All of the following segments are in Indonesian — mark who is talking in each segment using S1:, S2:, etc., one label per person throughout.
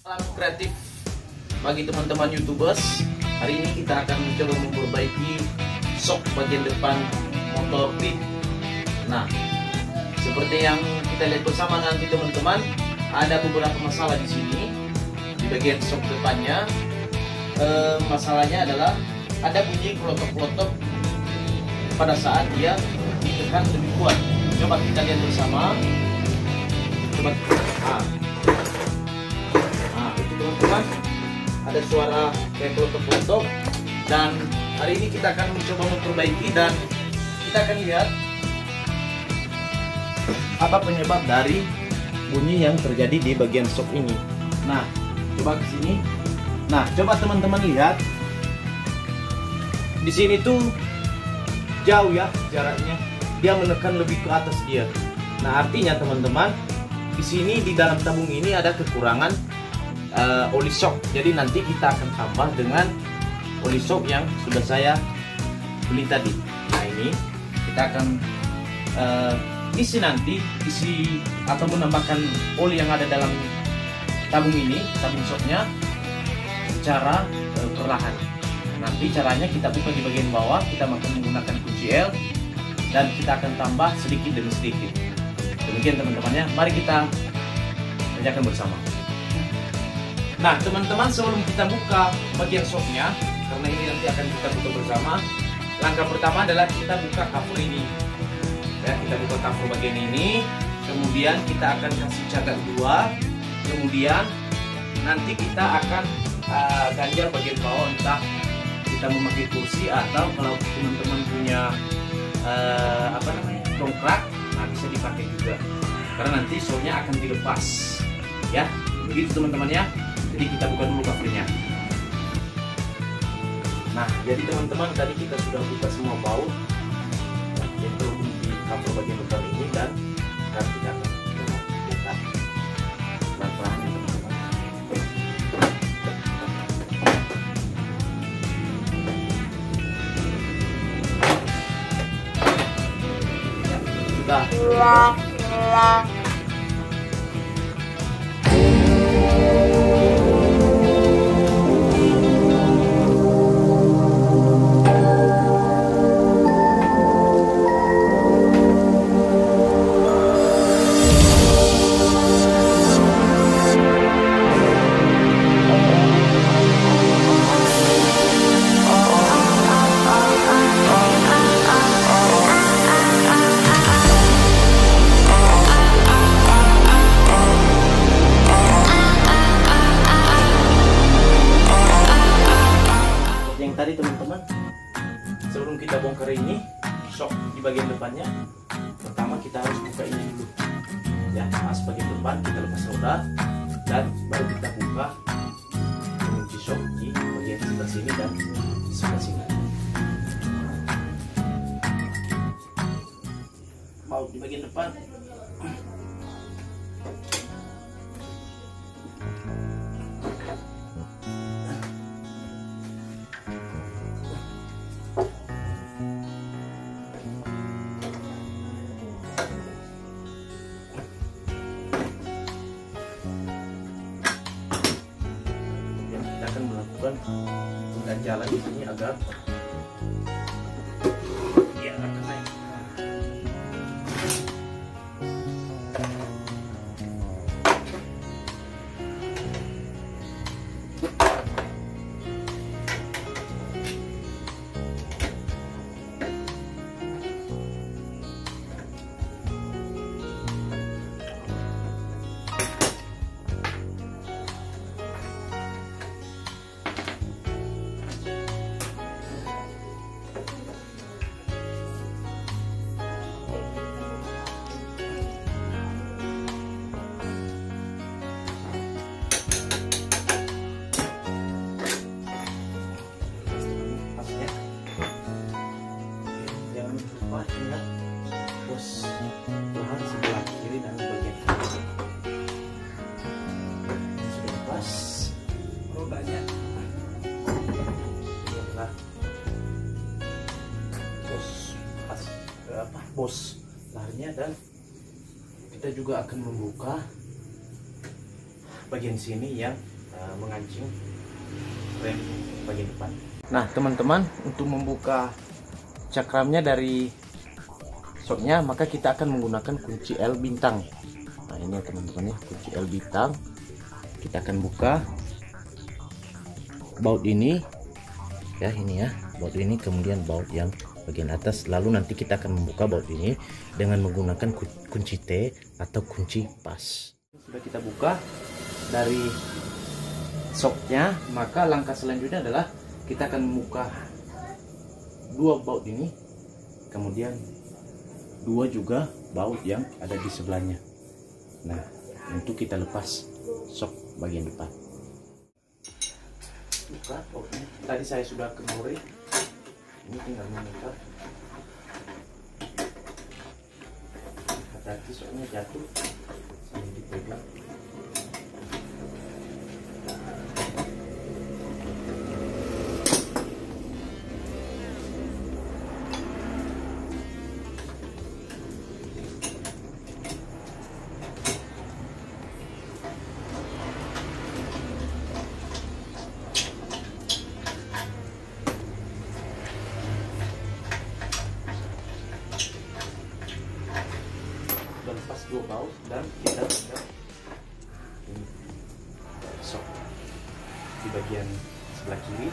S1: Salam kreatif bagi teman-teman YouTubers. Hari ini kita akan mencoba memperbaiki sok bagian depan motor Beat. Nah, seperti yang kita lihat bersama nanti teman-teman, ada beberapa masalah di sini di bagian sok depannya. Masalahnya adalah ada bunyi klotok-klotok pada saat dia ditekan lebih kuat. Coba kita lihat bersama. Coba. Teman-teman, ada suara kayak klotok-klotok, dan hari ini kita akan mencoba memperbaiki dan kita akan lihat apa penyebab dari bunyi yang terjadi di bagian sok ini. Nah, coba ke sini. Nah, coba teman-teman lihat di sini tuh jauh ya jaraknya, dia menekan lebih ke atas dia. Nah, artinya teman-teman, di sini di dalam tabung ini ada kekurangan oli shock. Jadi nanti kita akan tambah dengan oli shock yang sudah saya beli tadi. Nah, ini kita akan isi atau menambahkan oli yang ada dalam tabung ini, tabung shocknya secara perlahan. Nanti caranya kita buka di bagian bawah, kita akan menggunakan kunci L dan kita akan tambah sedikit demi sedikit. Demikian teman-temannya, mari kita kerjakan bersama. Nah teman-teman, sebelum kita buka bagian shocknya, karena ini nanti akan kita buka bersama, langkah pertama adalah kita buka cover ini ya. Kita buka cover bagian ini, kemudian kita akan kasih cakak 2, kemudian nanti kita akan ganjal bagian bawah, entah kita memakai kursi atau kalau teman-teman punya dongkrak, nah bisa dipakai juga, karena nanti shocknya akan dilepas ya. Begitu teman-teman ya. Jadi kita buka dulu covernya. Nah, jadi teman-teman, tadi kita sudah buka semua baut yang terhubung di cover bagian depan ini, dan sekarang kita akan buka pelan-pelan teman-teman. Ya, sudah. Tadi teman-teman, sebelum kita bongkar ini shock di bagian depannya, pertama kita harus buka ini dulu ya. Pas bagian depan kita lepas roda dan baru kita buka kunci shock di bagian sebelah sini dan sebelah sini. Baut di bagian depan. Akan melakukan ganjalan di sini agar dia akan naik. Ingat bos bahan sebelah kiri dan bagian kanan sudah pas rodanya. Nah, bos laharnya, dan kita juga akan membuka bagian sini yang mengancing rem bagian depan. Nah teman-teman, untuk membuka cakramnya dari shocknya, maka kita akan menggunakan kunci L bintang. Nah ini ya teman-teman ya, kunci L bintang. Kita akan buka baut ini ya, ini ya baut ini, kemudian baut yang bagian atas, lalu nanti kita akan membuka baut ini dengan menggunakan kunci T atau kunci pas. Sudah kita buka dari shocknya, maka langkah selanjutnya adalah kita akan membuka dua baut ini, kemudian dua juga baut yang ada di sebelahnya. Nah untuk kita lepas shock bagian depan. Buka bautnya, tadi saya sudah kemori, ini tinggal memutar. Hati-hati soalnya jatuh sambil dipegang. Lepas dua baut dan kita buka ini shock di bagian sebelah kiri.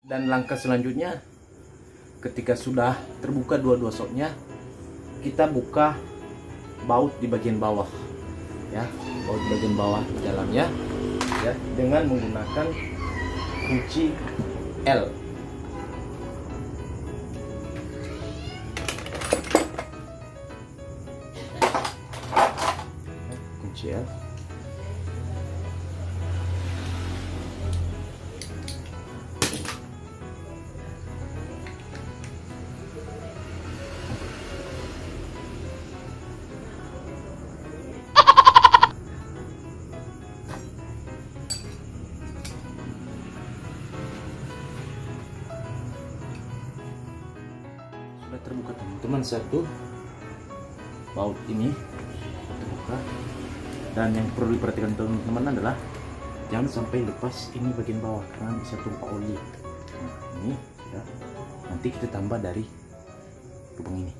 S1: Dan langkah selanjutnya, ketika sudah terbuka dua-dua shocknya, kita buka baut di bagian bawah ya, baut di bagian bawah di dalamnya ya, dengan menggunakan kunci L. Kunci L. Terbuka teman-teman, satu baut ini terbuka, dan yang perlu diperhatikan teman-teman adalah jangan sampai lepas ini bagian bawah karena bisa tumpah oli. Nah ini ya, nanti kita tambah dari lubang ini.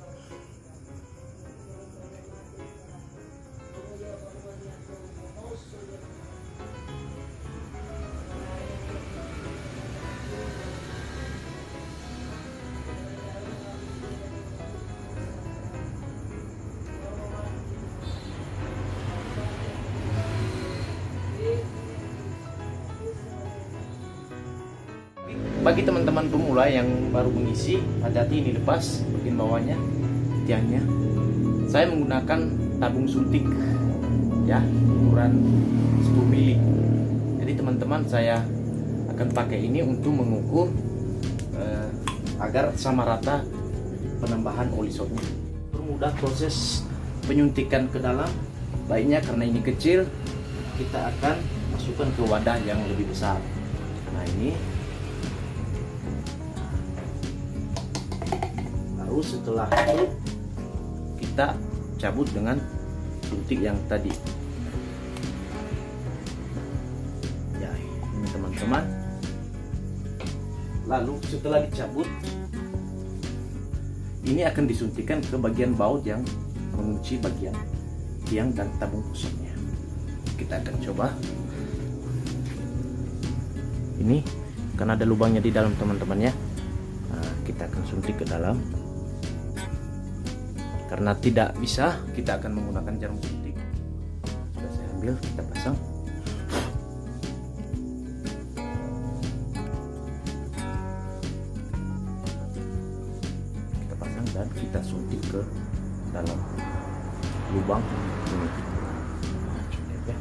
S1: Bagi teman-teman pemula yang baru mengisi, hati-hati ini lepas bagian bawahnya, tiangnya. Saya menggunakan tabung suntik ya, ukuran 10 mili. Jadi teman-teman, saya akan pakai ini untuk mengukur agar sama rata penambahan oli shocknya. Permudah proses penyuntikan ke dalam, baiknya karena ini kecil, kita akan masukkan ke wadah yang lebih besar. Nah ini, lalu setelah itu kita cabut dengan suntik yang tadi. Ya, ini teman-teman. Lalu setelah dicabut, ini akan disuntikan ke bagian baut yang mengunci bagian tiang dan tabung pusatnya. Kita akan coba. Ini karena ada lubangnya di dalam teman-teman ya. Nah, kita akan suntik ke dalam. Karena tidak bisa, kita akan menggunakan jarum suntik. Sudah saya ambil, kita pasang. Kita pasang dan kita suntik ke dalam lubang ini. Ya.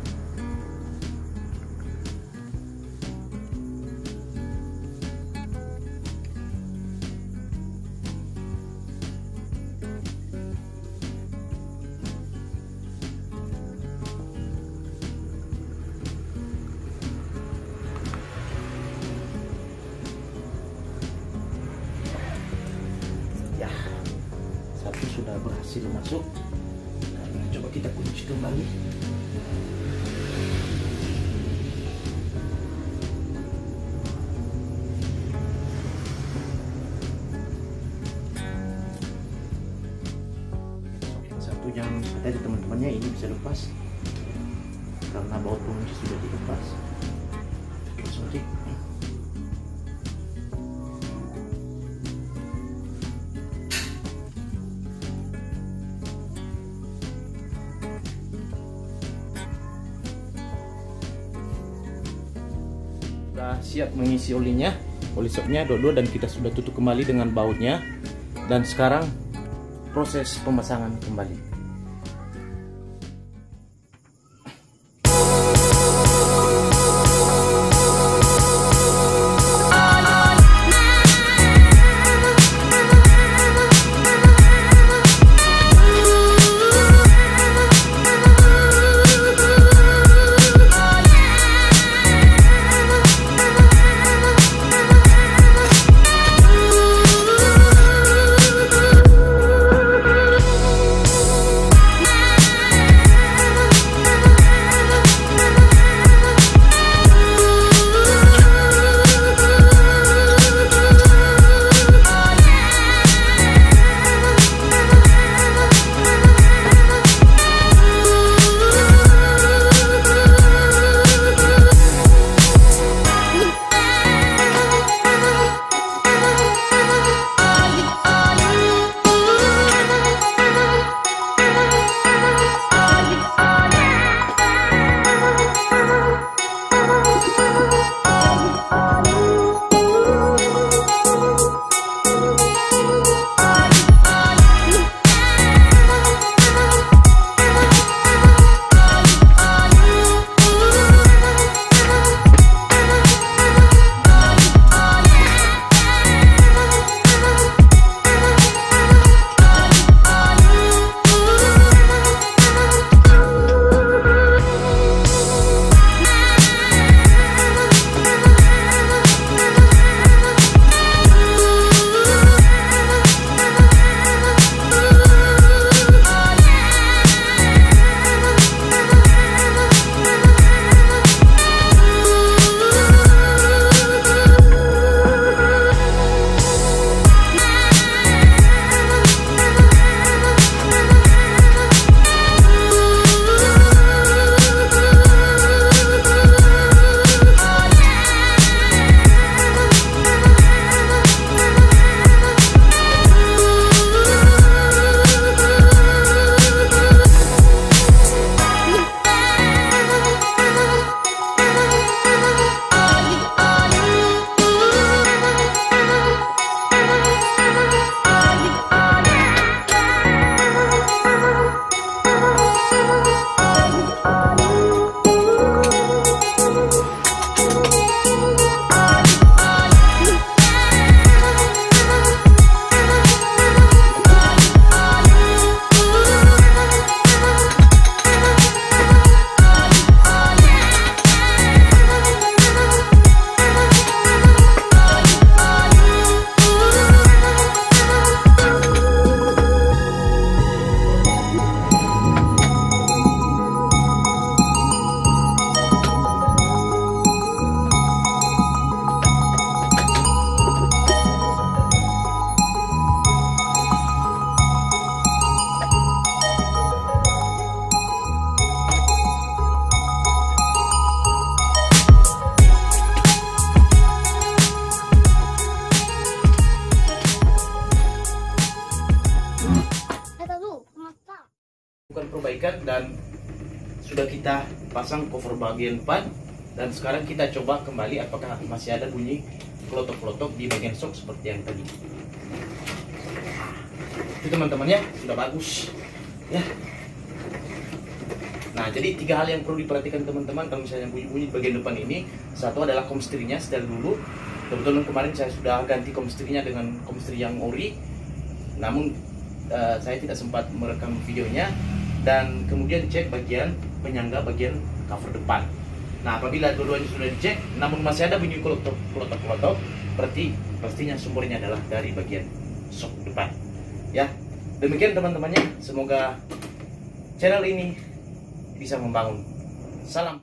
S1: Ya, satu sudah berhasil masuk. Nah, coba kita kunci kembali. Satu yang ada di teman-temannya ini bisa lepas karena baut pengunci sudah dilepas. Suntik. Sudah siap mengisi olinya, oli shocknya dua dan kita sudah tutup kembali dengan bautnya. Dan sekarang proses pemasangan kembali. Bukan perbaikan dan sudah kita pasang cover bagian depan, dan sekarang kita coba kembali apakah masih ada bunyi kelotok-kelotok di bagian shock seperti yang tadi. Itu teman-teman ya, sudah bagus ya. Nah, jadi 3 hal yang perlu diperhatikan teman-teman kalau misalnya bunyi-bunyi di bagian depan ini. Satu adalah komstrinya, setel dulu. Kebetulan kemarin saya sudah ganti komstrinya dengan komstri yang ori, namun saya tidak sempat merekam videonya. Dan kemudian dicek bagian penyangga bagian cover depan. Nah, apabila dua-duanya sudah dicek namun masih ada bunyi kelotok-kelotok, berarti pastinya sumbernya adalah dari bagian shock depan ya. Demikian teman-temannya, semoga channel ini bisa membangun. Salam.